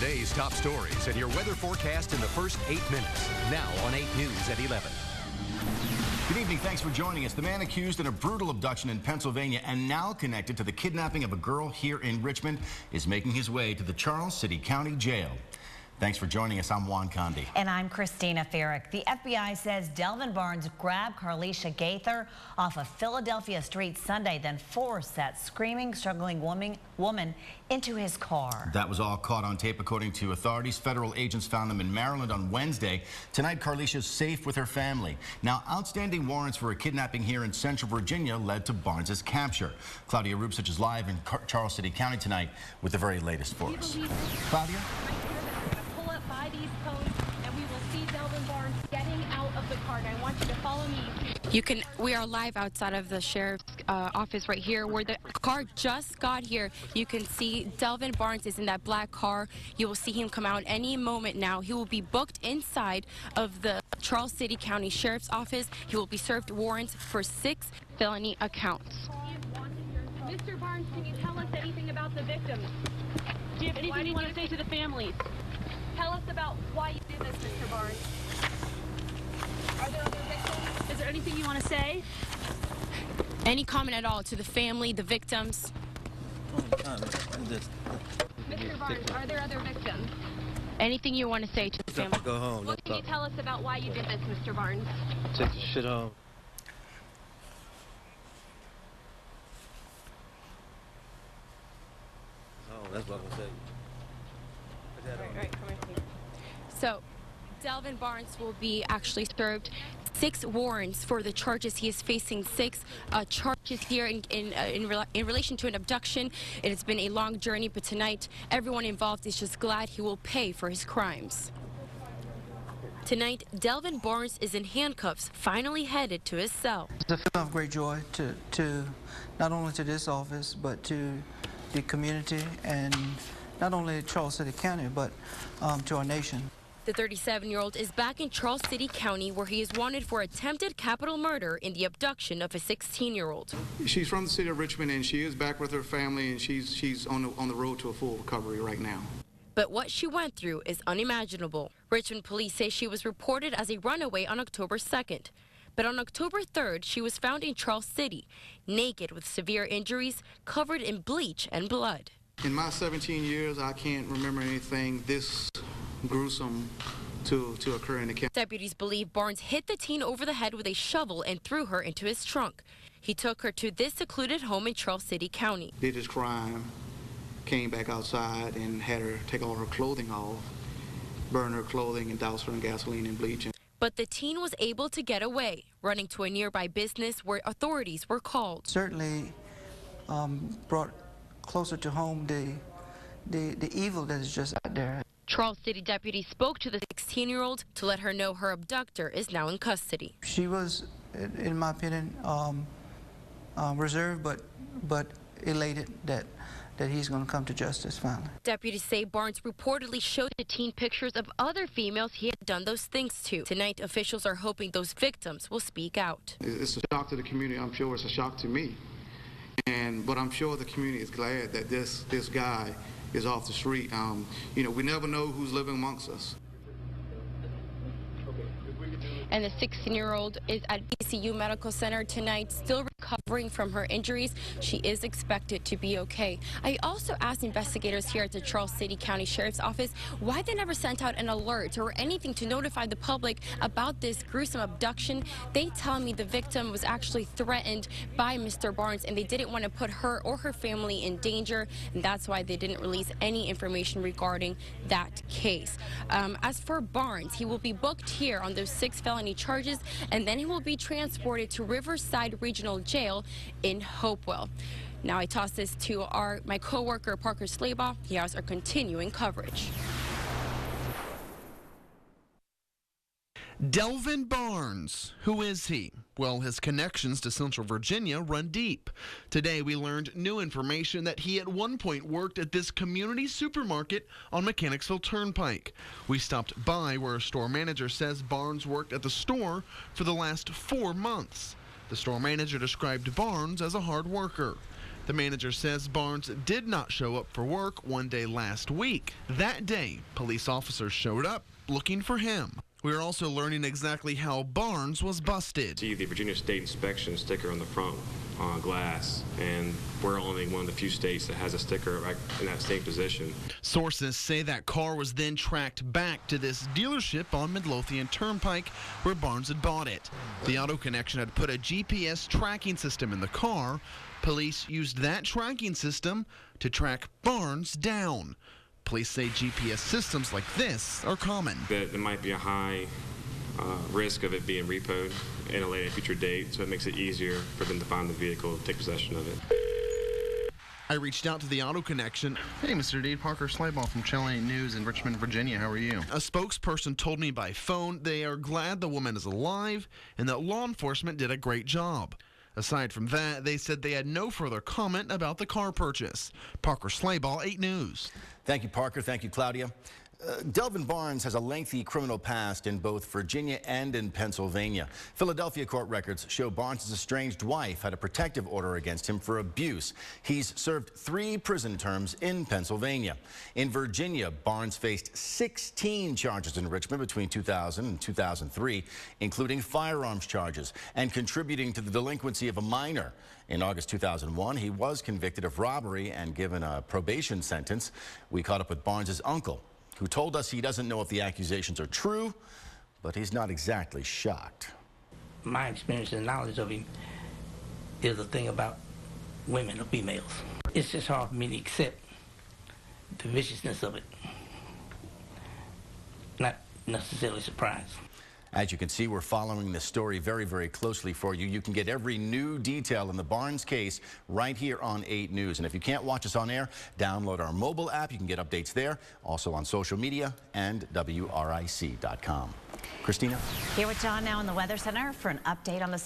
Today's top stories and your weather forecast in the first 8 minutes. Now on 8 News at 11. Good evening. Thanks for joining us. The man accused in a brutal abduction in Pennsylvania and now connected to the kidnapping of a girl here in Richmond is making his way to the Charles City County Jail. Thanks for joining us. I'm Juan Condi. And I'm Christina Farrick. The FBI says Delvin Barnes grabbed Carlisha Gaither off a Philadelphia street Sunday, then forced that screaming, struggling woman into his car. That was all caught on tape, according to authorities. Federal agents found them in Maryland on Wednesday. Tonight, Carlisha's safe with her family. Now, outstanding warrants for a kidnapping here in Central Virginia led to Barnes's capture. Claudia Rupsich is live in Charles City County tonight with the very latest for us. Claudia? By these cones, and we will see Delvin Barnes getting out of the car. And I want you to follow me. We are live outside of the sheriff's office right here, where the car just got here. You can see Delvin Barnes is in that black car. You will see him come out any moment now. He will be booked inside of the Charles City County Sheriff's Office. He will be served warrants for 6 felony accounts. Mr. Barnes, can you tell us anything about the victims? Do you have anything you want to say to the families? Tell us about why you did this, Mr. Barnes. Are there other victims? Is there anything you want to say? Any comment at all to the family, the victims? Mr. Barnes, are there other victims? Anything you want to say to the family? Go home. What can you tell us about why you did this, Mr. Barnes? Take the shit home. Oh, that's what I'm gonna say. So, Delvin Barnes will be actually served 6 warrants for the charges. He is facing 6 charges here in relation to an abduction. It has been a long journey, but tonight everyone involved is just glad he will pay for his crimes. Tonight, Delvin Barnes is in handcuffs, finally headed to his cell. It's a feeling of great joy to not only to this office, but to the community, and not only Charles City County, but to our nation. The 37-year-old is back in Charles City County, where he is wanted for attempted capital murder in the abduction of a 16-year-old. She's from the city of Richmond, and she is back with her family, and she's on the road to a full recovery right now. But what she went through is unimaginable. Richmond police say she was reported as a runaway on October 2nd. But on October 3rd, she was found in Charles City, naked with severe injuries, covered in bleach and blood. In my 17 years, I can't remember anything this gruesome to occur in the county. Deputies believe Barnes hit the teen over the head with a shovel and threw her into his trunk. He took her to this secluded home in Charles City County. Did his crime, came back outside and had her take all her clothing off, burn her clothing and douse her in gasoline and bleach. But the teen was able to get away, running to a nearby business where authorities were called. Certainly brought closer to home the evil that is just out there. Charles City deputies spoke to the 16-year-old to let her know her abductor is now in custody. She was, in my opinion, reserved but elated that he's going to come to justice finally. Deputies say Barnes reportedly showed the teen pictures of other females he had done those things to. Tonight, officials are hoping those victims will speak out. It's a shock to the community. I'm sure it's a shock to me. But I'm sure the community is glad that this guy is off the street. You know, we never know who's living amongst us. And the 16-year-old is at VCU Medical Center tonight, still recovering from her injuries. She is expected to be okay. I also asked investigators here at the Charles City County Sheriff's Office why they never sent out an alert or anything to notify the public about this gruesome abduction. They tell me the victim was actually threatened by Mr. Barnes, and they didn't want to put her or her family in danger, and that's why they didn't release any information regarding that case. As for Barnes, he will be booked here on those 6 felony charges, and then he will be transported to Riverside Regional Jail in Hopewell. Now I toss this to my co-worker Parker Slaybaugh. He has our continuing coverage. Delvin Barnes, who is he? Well, his connections to Central Virginia run deep. Today we learned new information that he at one point worked at this community supermarket on Mechanicsville Turnpike. We stopped by where a store manager says Barnes worked at the store for the last 4 months. The store manager described Barnes as a hard worker. The manager says Barnes did not show up for work one day last week. That day, police officers showed up looking for him. We are also learning exactly how Barnes was busted. See the Virginia State inspection sticker on the front glass, and we're only one of the few states that has a sticker right in that same position. Sources say that car was then tracked back to this dealership on Midlothian Turnpike where Barnes had bought it. The Auto Connection had put a GPS tracking system in the car. Police used that tracking system to track Barnes down. Police say GPS systems like this are common. There might be a high risk of it being repoed in a later future date, so it makes it easier for them to find the vehicle and take possession of it. I reached out to the Auto Connection. Hey, Mr. D. Parker Slayball from Channel 8 News in Richmond, Virginia. How are you? A spokesperson told me by phone they are glad the woman is alive and that law enforcement did a great job. Aside from that, they said they had no further comment about the car purchase. Parker Slayball, 8 News. Thank you, Parker. Thank you, Claudia. Delvin Barnes has a lengthy criminal past in both Virginia and in Pennsylvania. Philadelphia court records show Barnes' estranged wife had a protective order against him for abuse. He's served 3 prison terms in Pennsylvania. In Virginia, Barnes faced 16 charges in Richmond between 2000 and 2003, including firearms charges and contributing to the delinquency of a minor. In August 2001, he was convicted of robbery and given a probation sentence. We caught up with Barnes' uncle, who told us he doesn't know if the accusations are true, but he's not exactly shocked. My experience and knowledge of him is a thing about women or females. It's just hard for me to accept the viciousness of it. Not necessarily surprised. As you can see, we're following this story very, very closely for you. You can get every new detail in the Barnes case right here on 8 News. And if you can't watch us on air, download our mobile app. You can get updates there, also on social media and WRIC.com. Christina? Here with John now in the Weather Center for an update on the